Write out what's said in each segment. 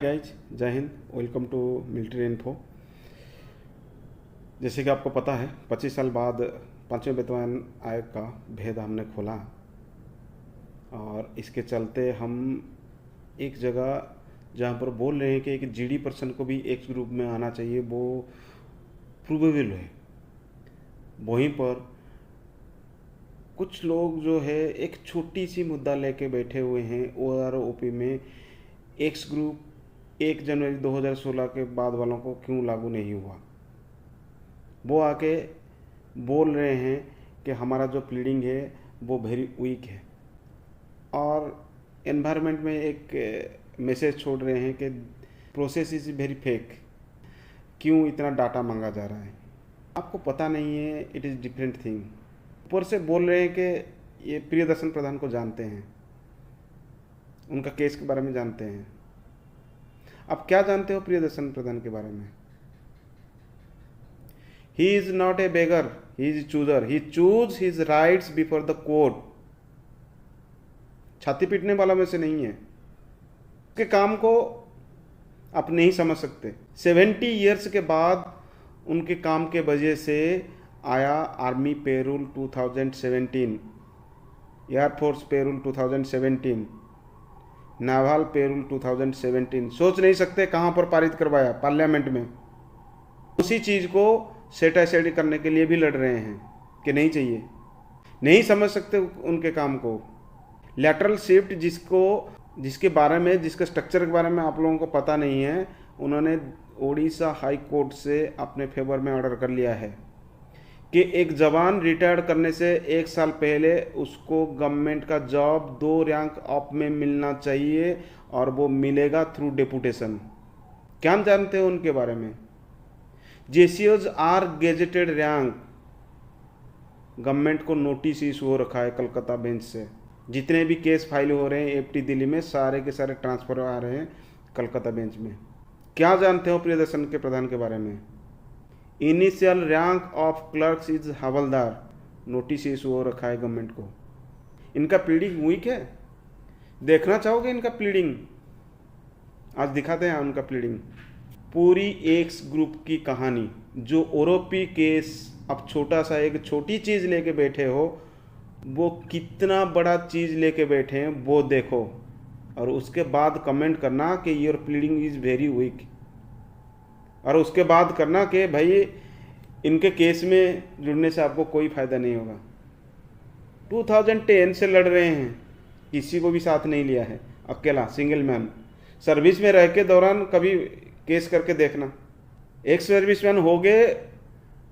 Guys, जय Hind. Welcome to military info. जैसे कि आपको पता है 25 साल बाद 5वें वेतन आयोग का भेद हमने खोला और इसके चलते हम एक जगह जहाँ पर बोल रहे हैं कि एक जीडी पर्सन को भी एक्स ग्रुप में आना चाहिए, वो प्रूवेबल है। वहीं पर कुछ लोग जो है एक छोटी सी मुद्दा लेके बैठे हुए हैं। OROP में एक्स ग्रुप 1 जनवरी 2016 के बाद वालों को क्यों लागू नहीं हुआ। वो आके बोल रहे हैं कि हमारा जो प्लीडिंग है वो वेरी वीक है और एनवायरनमेंट में एक मैसेज छोड़ रहे हैं कि प्रोसेस इज़ वेरी फेक। क्यों इतना डाटा मांगा जा रहा है, आपको पता नहीं है। It is different thing. ऊपर से बोल रहे हैं कि ये प्रियदर्शन प्रधान को जानते हैं, उनका केस के बारे में जानते हैं। आप क्या जानते हो प्रियदर्शन प्रधान के बारे में? He is not a beggar, he is chooser. He choose his rights before the court. छाती पीटने वाला में से नहीं है। उसके काम को आप नहीं समझ सकते। 70 ईयर्स के बाद उनके काम के वजह से आया army payroll 2017, air force payroll 2017, novel payroll 2017। सोच नहीं सकते कहाँ पर पारित करवाया, पार्लियामेंट में। उसी चीज़ को सेटासाइड करने के लिए भी लड़ रहे हैं कि नहीं चाहिए। नहीं समझ सकते उनके काम को। लैटरल शिफ्ट जिसके बारे में, जिसके स्ट्रक्चर के बारे में आप लोगों को पता नहीं है, उन्होंने ओडिशा हाई कोर्ट से अपने फेवर में ऑर्डर कर लिया है कि एक जवान रिटायर करने से 1 साल पहले उसको गवर्नमेंट का जॉब 2 रैंक अप में मिलना चाहिए और वो मिलेगा थ्रू डेपुटेशन। क्या जानते हो उनके बारे में? जेसीओज आर गेजेटेड रैंक। गवर्नमेंट को नोटिस इशू हो रखा है कलकत्ता बेंच से। जितने भी केस फाइल हो रहे हैं एफटी दिल्ली में, सारे के सारे ट्रांसफर आ रहे हैं कलकत्ता बेंच में। क्या जानते हो प्रियदर्शन के प्रधान के बारे में? Initial rank of clerks is havildar. Notice issue हो रखा है गवर्नमेंट को। इनका प्लीडिंग वीक है। देखना चाहोगे इनका प्लीडिंग? आज दिखाते हैं उनका प्लीडिंग। पूरी एक्स ग्रुप की कहानी, जो ओरोपी केस अब छोटा सा एक छोटी चीज़ लेके बैठे हो, वो कितना बड़ा चीज़ लेके बैठे हैं वो देखो और उसके बाद कमेंट करना कि your pleading is very weak. और उसके बाद करना कि भाई इनके केस में जुड़ने से आपको कोई फ़ायदा नहीं होगा। 2010 से लड़ रहे हैं, किसी को भी साथ नहीं लिया है, अकेला सिंगल मैन। सर्विस में रह के दौरान कभी केस करके देखना। एक सर्विसमैन हो गए,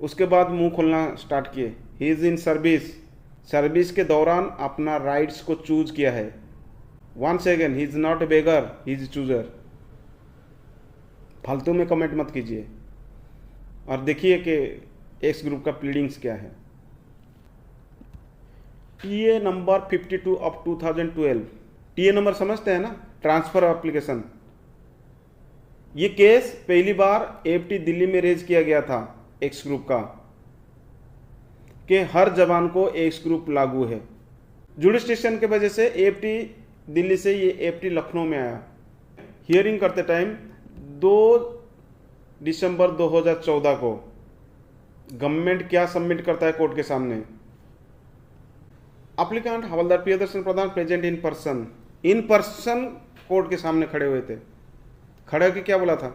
उसके बाद मुंह खोलना स्टार्ट किए। ही इज़ इन सर्विस के दौरान अपना राइट्स को चूज किया है। Once again, he is not a beggar, he is chooser. फालतू में कमेंट मत कीजिए और देखिए कि एक्स ग्रुप का प्लीडिंग्स क्या है। TA number 52 of 2012। TA number समझते हैं ना, ट्रांसफर एप्लीकेशन। ये केस पहली बार एफटी दिल्ली में रेज किया गया था एक्स ग्रुप का, कि हर जवान को एक्स ग्रुप लागू है। जुडिस्ट्रिक्शन के वजह से एफटी दिल्ली से ये एफटी लखनऊ में आया। हियरिंग करते टाइम 2 दिसंबर 2014 को गवर्नमेंट क्या सबमिट करता है कोर्ट के सामने? Applicant havildar Priyadarshan Pradhan present in person court के सामने खड़े हुए थे। खड़े होकर क्या बोला था?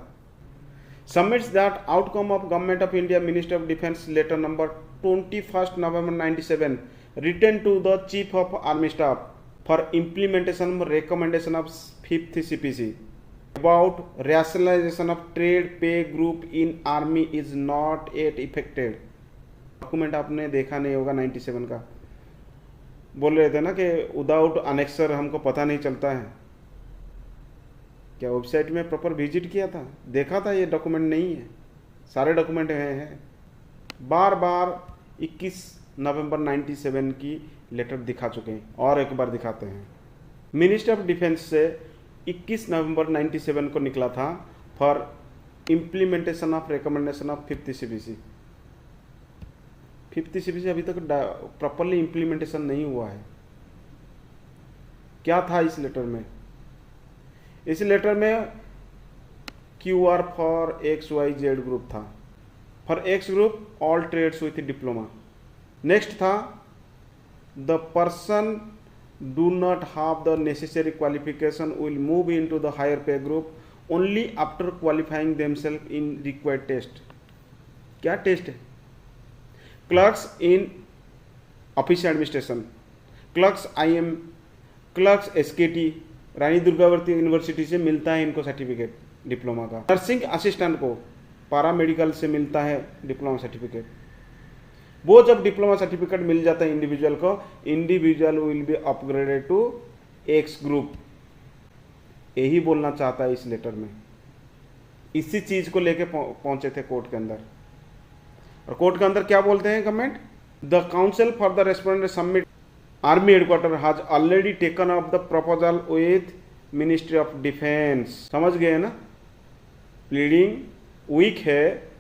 Submits that outcome of government of India minister of defence letter number 21 November 97 written to the chief of army staff for implementation recommendation of 5th CPC about rationalization of trade pay group in army is not yet effected। Document आपने देखा नहीं होगा 97 का। बोल रहे थे ना कि विदाउट अनेक्सर हमको पता नहीं चलता है। क्या वेबसाइट में प्रॉपर विजिट किया था, देखा था? ये डॉक्यूमेंट नहीं है, सारे डॉक्यूमेंट हैं। बार बार 21 नवंबर 97 की लेटर दिखा चुके हैं और एक बार दिखाते हैं। मिनिस्टर ऑफ डिफेंस से 21 नवंबर 97 को निकला था for implementation of recommendation of 5th CPC। 5th CPC अभी तक प्रॉपरली इम्प्लीमेंटेशन नहीं हुआ है। क्या था इस लेटर में? इस लेटर में QR फॉर XYZ ग्रुप था। For X group all trades with diploma. Next था the person do not have the necessary qualification will move into the higher pay group only after qualifying themselves in required test. क्या test है? Clerks in office administration, clerks IM, clerks SKT, Rani Durgavati university से मिलता है इनको certificate diploma का। Nursing assistant को paramedical से मिलता है डिप्लोमा सर्टिफिकेट। वो जब डिप्लोमा सर्टिफिकेट मिल जाता है इंडिविजुअल को, individual will be upgraded to X group. यही बोलना चाहता है इस लेटर में। इसी चीज को लेके पहुंचे थे कोर्ट के अंदर। और कोर्ट के अंदर क्या बोलते हैं government? The council for the respondent submit army headquarter has already taken up the proposal with ministry of defence. समझ गए ना? प्लीडिंग वीक है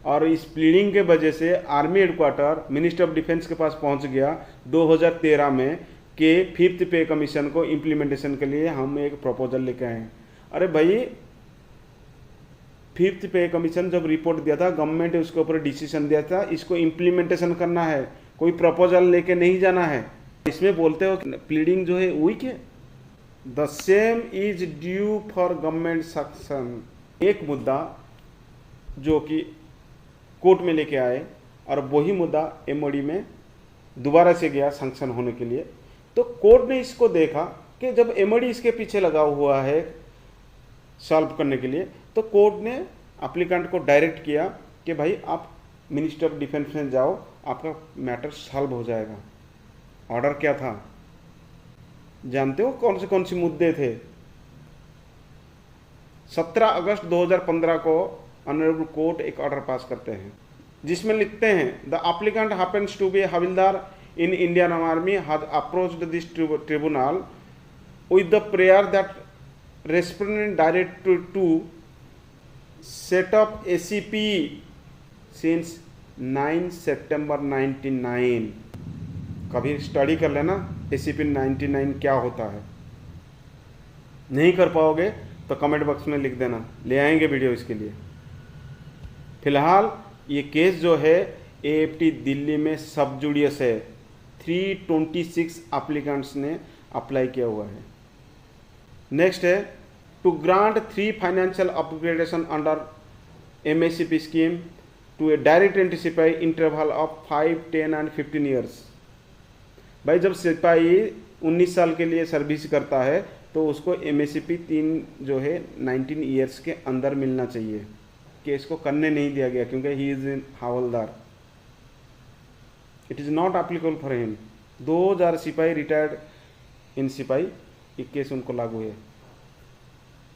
और इस प्लीडिंग के वजह से army headquarter ministry of defence के पास पहुंच गया 2013 में कि 5th पे कमीशन को इम्प्लीमेंटेशन के लिए हम एक प्रपोजल लेके आए। अरे भाई 5th पे कमीशन जब रिपोर्ट दिया था, गवर्नमेंट उसके ऊपर डिसीजन दिया था, इसको इम्प्लीमेंटेशन करना है, कोई प्रपोजल लेके नहीं जाना है। इसमें बोलते हो प्लीडिंग जो है वीक है। The same is due for government suction. एक मुद्दा जो कि कोर्ट में लेके आए और वही मुद्दा MOD में दोबारा से गया सैंक्शन होने के लिए, तो कोर्ट ने इसको देखा कि जब MOD इसके पीछे लगा हुआ है सॉल्व करने के लिए, तो कोर्ट ने एप्लीकेंट को डायरेक्ट किया कि भाई आप मिनिस्ट्री ऑफ डिफेंस में जाओ, आपका मैटर सॉल्व हो जाएगा। ऑर्डर क्या था जानते हो? कौन से मुद्दे थे? 17 अगस्त 2015 को ऑनरेबल कोर्ट एक ऑर्डर पास करते हैं जिसमें लिखते हैं the applicant happens to be havildar in Indian army has approached this tribunal with the prayer that respondent direct to set up ACP since 9 September 99। कभी स्टडी कर लेना ACP 99 क्या होता है। नहीं कर पाओगे तो कमेंट बॉक्स में लिख देना, ले आएंगे वीडियो इसके लिए। फिलहाल ये केस जो है AFT दिल्ली में सब जुडियस है। 326 एप्लीकेंट्स ने अप्लाई किया हुआ है। नेक्स्ट है to grant 3 financial upgradation under MACP scheme to a direct entry sipahi interval of 5, 10 and 15 years. भाई जब सिपाही 19 साल के लिए सर्विस करता है तो उसको MACP 3 जो है 19 ईयर्स के अंदर मिलना चाहिए। केस को करने नहीं दिया गया क्योंकि he is in havildar. It is not applicable for him. 2000 सिपाही रिटायर्ड इन सिपाही, ये केस उनको लागू है।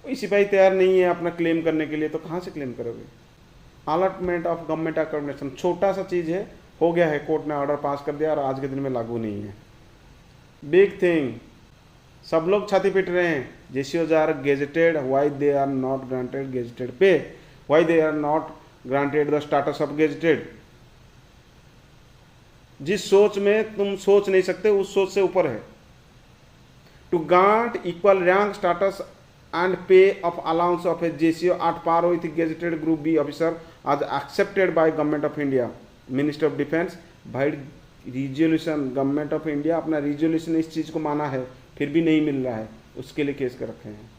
कोई सिपाही तैयार नहीं है अपना क्लेम करने के लिए, तो कहाँ से क्लेम करोगे? अलॉटमेंट ऑफ गवर्नमेंट अकोमोडेशन छोटा सा चीज़ है, हो गया है, कोर्ट ने ऑर्डर पास कर दिया और आज के दिन में लागू नहीं है। बिग थिंग, सब लोग छाती पीट रहे हैं JCOs are gazetted, why they are not granted gazetted pay, why they are not granted the status of gazetted. जिस सोच में तुम सोच नहीं सकते उस सोच से ऊपर है। To grant equal rank status and pay of allowance of a JCO at par with gazetted group B officer as accepted by government of India, Minister of Defense। भाई रिजोल्यूशन गवर्नमेंट ऑफ इंडिया अपना resolution इस चीज़ को माना है, फिर भी नहीं मिल रहा है, उसके लिए केस कर रखे हैं।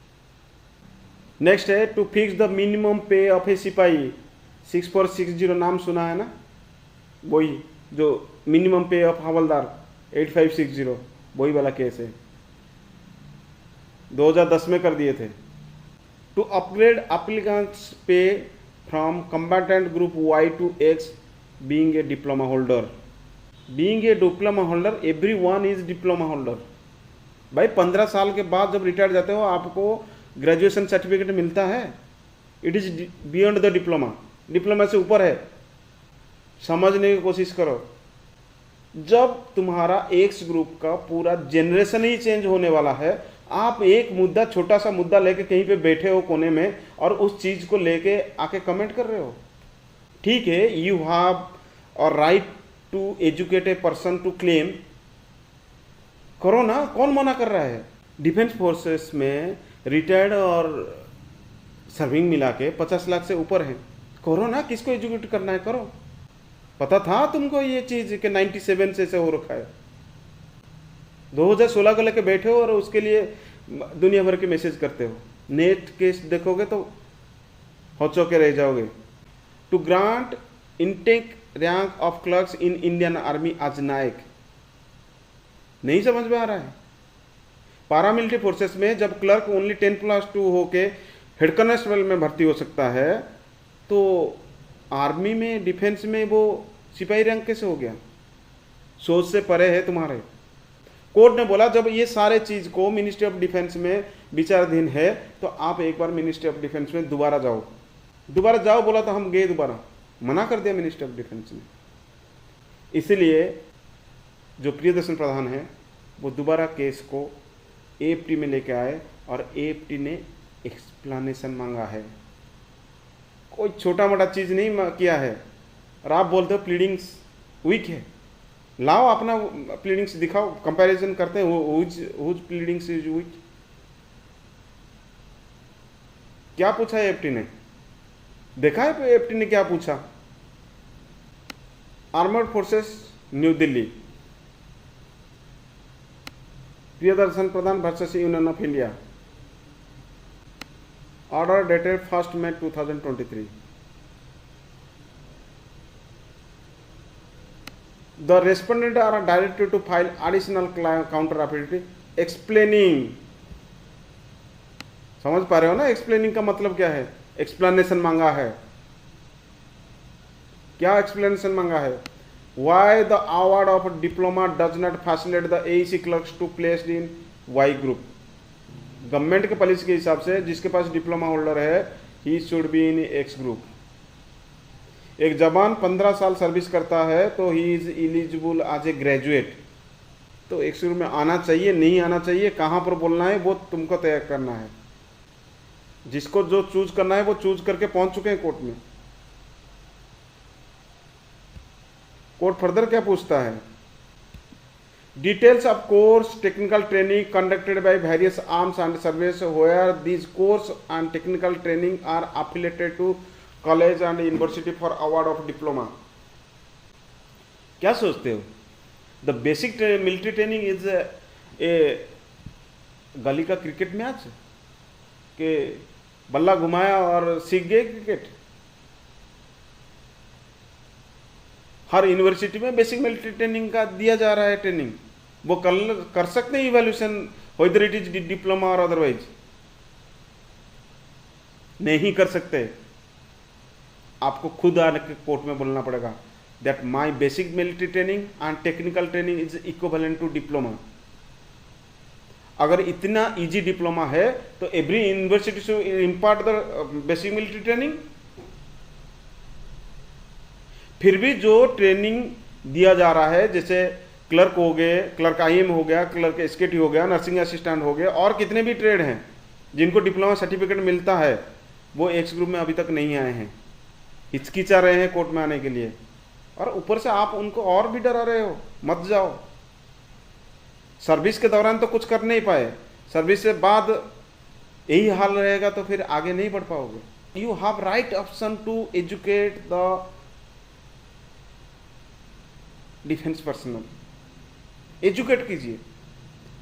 नेक्स्ट है टू फिक्स द मिनिमम पे ऑफ ए सिपाही। 6460 नाम सुना है ना? वही जो मिनिमम पे ऑफ हवलदार 8560, वही वाला केस है। 2010 में कर दिए थे। To upgrade applicants pay from combatant group Y to X being a diploma holder. Being a diploma holder, everyone is diploma holder. भाई 15 साल के बाद जब रिटायर जाते हो आपको ग्रेजुएशन सर्टिफिकेट मिलता है। It is beyond the diploma, diploma से ऊपर है। समझने की कोशिश करो। जब तुम्हारा X ग्रुप का पूरा जनरेशन ही चेंज होने वाला है, आप एक मुद्दा, छोटा सा मुद्दा लेके कहीं पे बैठे हो कोने में और उस चीज को लेके आके कमेंट कर रहे हो। ठीक है, you have our right to educate a person to claim, करो ना, कौन मना कर रहा है? डिफेंस फोर्सेस में रिटायर्ड और सर्विंग मिला के 50 लाख से ऊपर है। करो ना, किसको एजुकेट करना है करो। पता था तुमको ये चीज़ कि 97 से ऐसे हो रखा है, 2016 को लेके बैठे हो और उसके लिए दुनिया भर के मैसेज करते हो। नेट केस देखोगे तो होचो के रह जाओगे। To grant intake rank of clerks in Indian army आज नायक, नहीं समझ में आ रहा है। पारामिलिट्री फोर्सेस में जब क्लर्क ओनली 10+2 होके हेड कांस्टेबल में भर्ती हो सकता है, तो आर्मी में डिफेंस में वो सिपाही रैंक कैसे हो गया? सोच से परे है तुम्हारे। कोर्ट ने बोला जब ये सारे चीज को मिनिस्ट्री ऑफ डिफेंस में विचाराधीन है तो आप एक बार मिनिस्ट्री ऑफ डिफेंस में दोबारा जाओ। बोला तो हम गए, दोबारा मना कर दिया मिनिस्ट्री ऑफ डिफेंस ने। इसलिए जो प्रियदर्शन प्रधान है वो दोबारा केस को एएफटी में लेके आए और एएफटी ने एक्सप्लेनेशन मांगा है। कोई छोटा मोटा चीज नहीं किया है। और आप बोलते हो प्लीडिंग्स वीक है, लाओ अपना प्लीडिंग्स दिखाओ, कंपैरिजन करते हैं हुज प्लीडिंग्स इज वीक। क्या पूछा है एएफटी ने? देखा है एएफटी ने क्या पूछा? Armoured forces new Delhi, Priyadarshan Pradhan versus union of India, order dated 1 May 2023। The respondent are directed to file additional counter affidavit explaining। समझ पा रहे हो ना एक्सप्लेनिंग का मतलब क्या है? एक्सप्लेनेशन मांगा है। क्या एक्सप्लेनेशन मांगा है? Why the award of diploma does not facilitate the AEC clerks to placed in Y group। Government के पॉलिसी के हिसाब से जिसके पास डिप्लोमा होल्डर है he should be in X group. एक जवान 15 साल सर्विस करता है तो he is eligible as a graduate. तो एक्स ग्रुप में आना चाहिए, नहीं आना चाहिए, कहाँ पर बोलना है वो तुमको तय करना है। जिसको जो चूज करना है वो चूज करके पहुंच चुके हैं कोर्ट में। कोर्ट फर्दर क्या पूछता है? Details of course technical training conducted by various arms and services where these course and technical training are affiliated to college and university for award of diploma। क्या सोचते हो? The basic military training is a गली का cricket match के बल्ला घुमाया और सीख गए क्रिकेट। हर यूनिवर्सिटी में बेसिक मिलिट्री ट्रेनिंग का दिया जा रहा है ट्रेनिंग। वो कर सकते हैं evaluation, whether it is diploma और अदरवाइज। नहीं कर सकते। आपको खुद आने के कोर्ट में बोलना पड़ेगा that my basic military training and technical training is equivalent to diploma. अगर इतना इजी डिप्लोमा है तो every university should impart the basic military training. फिर भी जो ट्रेनिंग दिया जा रहा है, जैसे क्लर्क हो गए, क्लर्क आईएम हो गया, क्लर्क एसकेटी हो गया, नर्सिंग असिस्टेंट हो गए, और कितने भी ट्रेड हैं जिनको डिप्लोमा सर्टिफिकेट मिलता है, वो एक्स ग्रुप में अभी तक नहीं आए हैं। हिचकिचा रहे हैं कोर्ट में आने के लिए, और ऊपर से आप उनको और भी डरा रहे हो, मत जाओ। सर्विस के दौरान तो कुछ कर नहीं पाए, सर्विस से बाद यही हाल रहेगा तो फिर आगे नहीं बढ़ पाओगे। You have right option to educate the defence personnel. Educate कीजिए,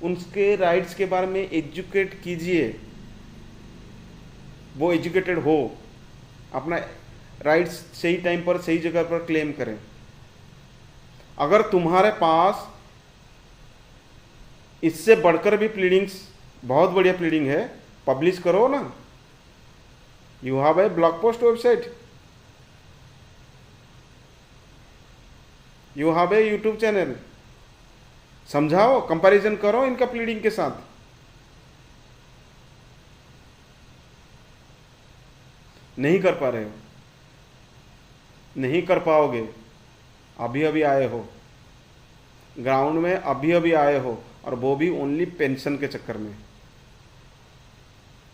उनके राइट्स के बारे में एजुकेट कीजिए, वो एजुकेटेड हो, अपना राइट्स सही टाइम पर सही जगह पर क्लेम करें। अगर तुम्हारे पास इससे बढ़कर भी प्लीडिंग्स, बहुत बढ़िया प्लीडिंग है, पब्लिश करो ना। You have a blog post website, you have a YouTube channel, समझाओ, कंपैरिजन करो इनका प्लीडिंग के साथ। नहीं कर पा रहे हो, नहीं कर पाओगे। अभी अभी आए हो ग्राउंड में, अभी अभी आए हो, और वो भी ओनली पेंशन के चक्कर में।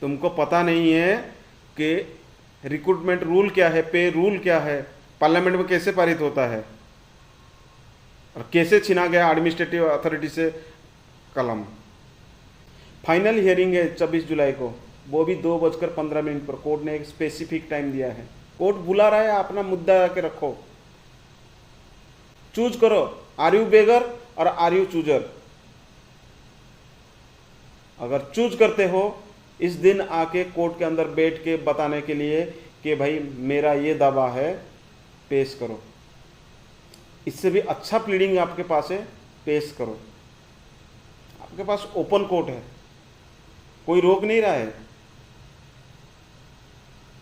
तुमको पता नहीं है कि रिक्रूटमेंट रूल क्या है, पे रूल क्या है, पार्लियामेंट में कैसे पारित होता है, और कैसे छीना गया एडमिनिस्ट्रेटिव अथॉरिटी से कलम। फाइनल हियरिंग है 24 जुलाई को। वो भी 2:15 पर। कोर्ट ने एक स्पेसिफिक टाइम दिया है, कोर्ट बुला रहा है, अपना मुद्दा आके रखो, चूज करो, आर यू बेगर और आर यू चूजर। अगर चूज करते हो इस दिन आके कोर्ट के अंदर बैठ के बताने के लिए कि भाई मेरा ये दावा है, पेश करो। इससे भी अच्छा प्लीडिंग आपके पास है, पेश करो। आपके पास ओपन कोर्ट है, कोई रोक नहीं रहा है।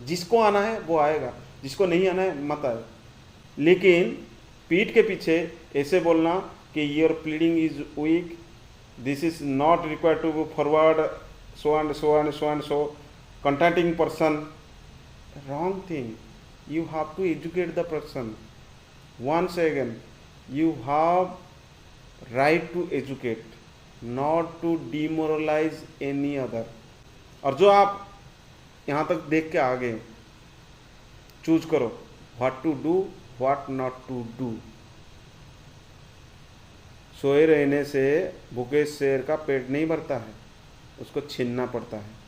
जिसको आना है वो आएगा, जिसको नहीं आना है मत आए। लेकिन पीठ के पीछे ऐसे बोलना कि your pleading is weak, this is not required to forward so and so and so and so, contacting person, wrong thing. You have to educate the person. Once again, you have right to educate, not to demoralize any other. और जो आप यहाँ तक देख के आ गए, choose करो what to do, what not to do. सोए रहने से भूखे शेर का पेट नहीं भरता है, उसको छीनना पड़ता है।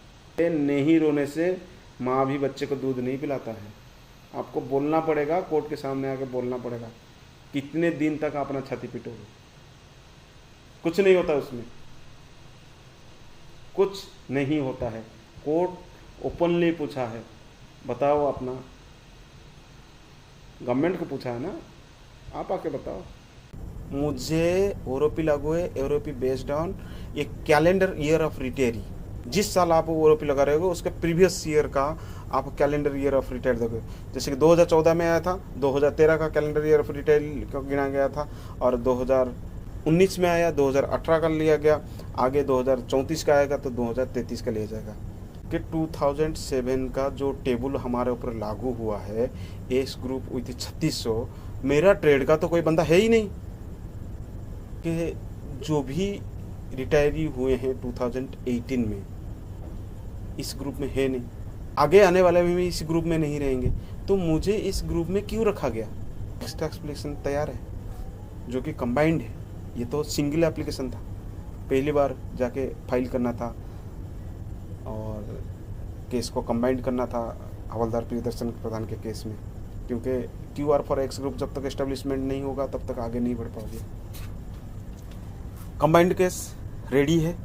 नहीं रोने से माँ भी बच्चे को दूध नहीं पिलाता है। आपको बोलना पड़ेगा, कोर्ट के सामने आके बोलना पड़ेगा। कितने दिन तक अपना छाती पीटोगे? कुछ नहीं होता उसमें, कुछ नहीं होता है। कोर्ट ओपनली पूछा है, बताओ अपना, गवर्नमेंट को पूछा है ना, आप आके बताओ। मुझे ओरोपी लागू है, ओरोपी बेस्ड ऑन ये कैलेंडर ईयर ऑफ रिटायरी। जिस साल आप ओरोपी लगा रहे हो उसके प्रीवियस ईयर का आप कैलेंडर ईयर ऑफ रिटायर दोगे। जैसे कि 2014 में आया था, 2013 का कैलेंडर ईयर ऑफ रिटायर का गिना गया था, और 2019 में आया, 2018 का लिया गया, आगे 2034 का आएगा तो 2033 का लिया जाएगा। कि 2007 का जो टेबल हमारे ऊपर लागू हुआ है, एस ग्रुप विथ 3600, मेरा ट्रेड का तो कोई बंदा है ही नहीं कि जो भी रिटायरी हुए हैं 2018 में इस ग्रुप में है नहीं, आगे आने वाले में भी इस ग्रुप में नहीं रहेंगे, तो मुझे इस ग्रुप में क्यों रखा गया? एक्स्ट्रा एप्लीकेशन तैयार है जो कि कंबाइंड है। ये तो सिंगल एप्लीकेशन था, पहली बार जाके फाइल करना था और केस को कंबाइंड करना था हवलदार प्रियदर्शन प्रधान के केस में, क्योंकि QR फॉर एक्स ग्रुप जब तक एस्टेब्लिशमेंट नहीं होगा तब तक आगे नहीं बढ़ पाओगे। कंबाइंड केस रेडी है,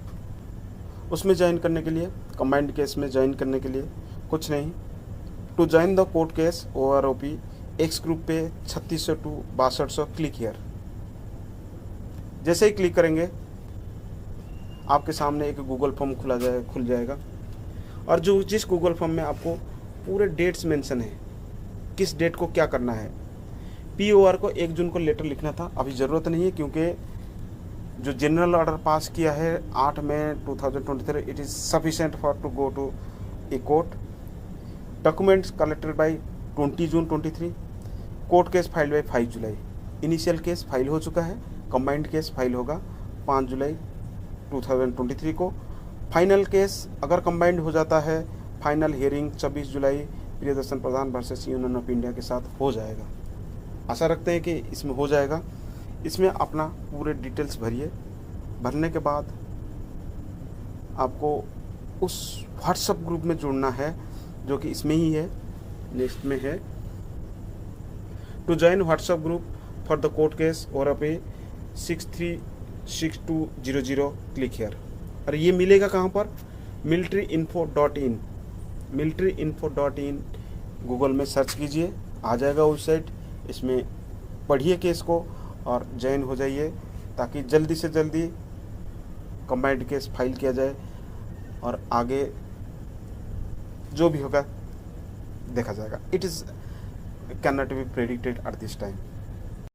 उसमें ज्वाइन करने के लिए, कंबाइंड केस में ज्वाइन करने के लिए कुछ नहीं, to join the court case OROP X group pay 3600 to 6200 click here. जैसे ही क्लिक करेंगे आपके सामने एक गूगल फॉर्म खुल जाएगा, और जो जिस गूगल फॉर्म में आपको पूरे डेट्स मेंशन है, किस डेट को क्या करना है। POR को 1 जून को लेटर लिखना था, अभी ज़रूरत नहीं है, क्योंकि जो जनरल ऑर्डर पास किया है 8 मई 2023, it is sufficient for to go to a court. Documents collected by 20 June 23, court case file by 5 July. Initial case file हो चुका है, कंबाइंड केस फाइल होगा 5 जुलाई 2023 को। फाइनल केस अगर कंबाइंड हो जाता है, final hearing 26 July Priyadarshan Pradhan versus union of India के साथ हो जाएगा। आशा रखते हैं कि इसमें हो जाएगा। इसमें अपना पूरे डिटेल्स भरिए, भरने के बाद आपको उस व्हाट्सएप ग्रुप में जुड़ना है जो कि इसमें ही है, नेक्स्ट में है, to join WhatsApp group for the court case OROP 636200 click here. और ये मिलेगा कहाँ पर? militaryinfo.in। militaryinfo.in गूगल में सर्च कीजिए, आ जाएगा वेबसाइट। इसमें पढ़िए केस को और ज्वाइन हो जाइए, ताकि जल्दी से जल्दी कंबाइंड केस फाइल किया जाए और आगे जो भी होगा देखा जाएगा। It is can not be predicted at this time.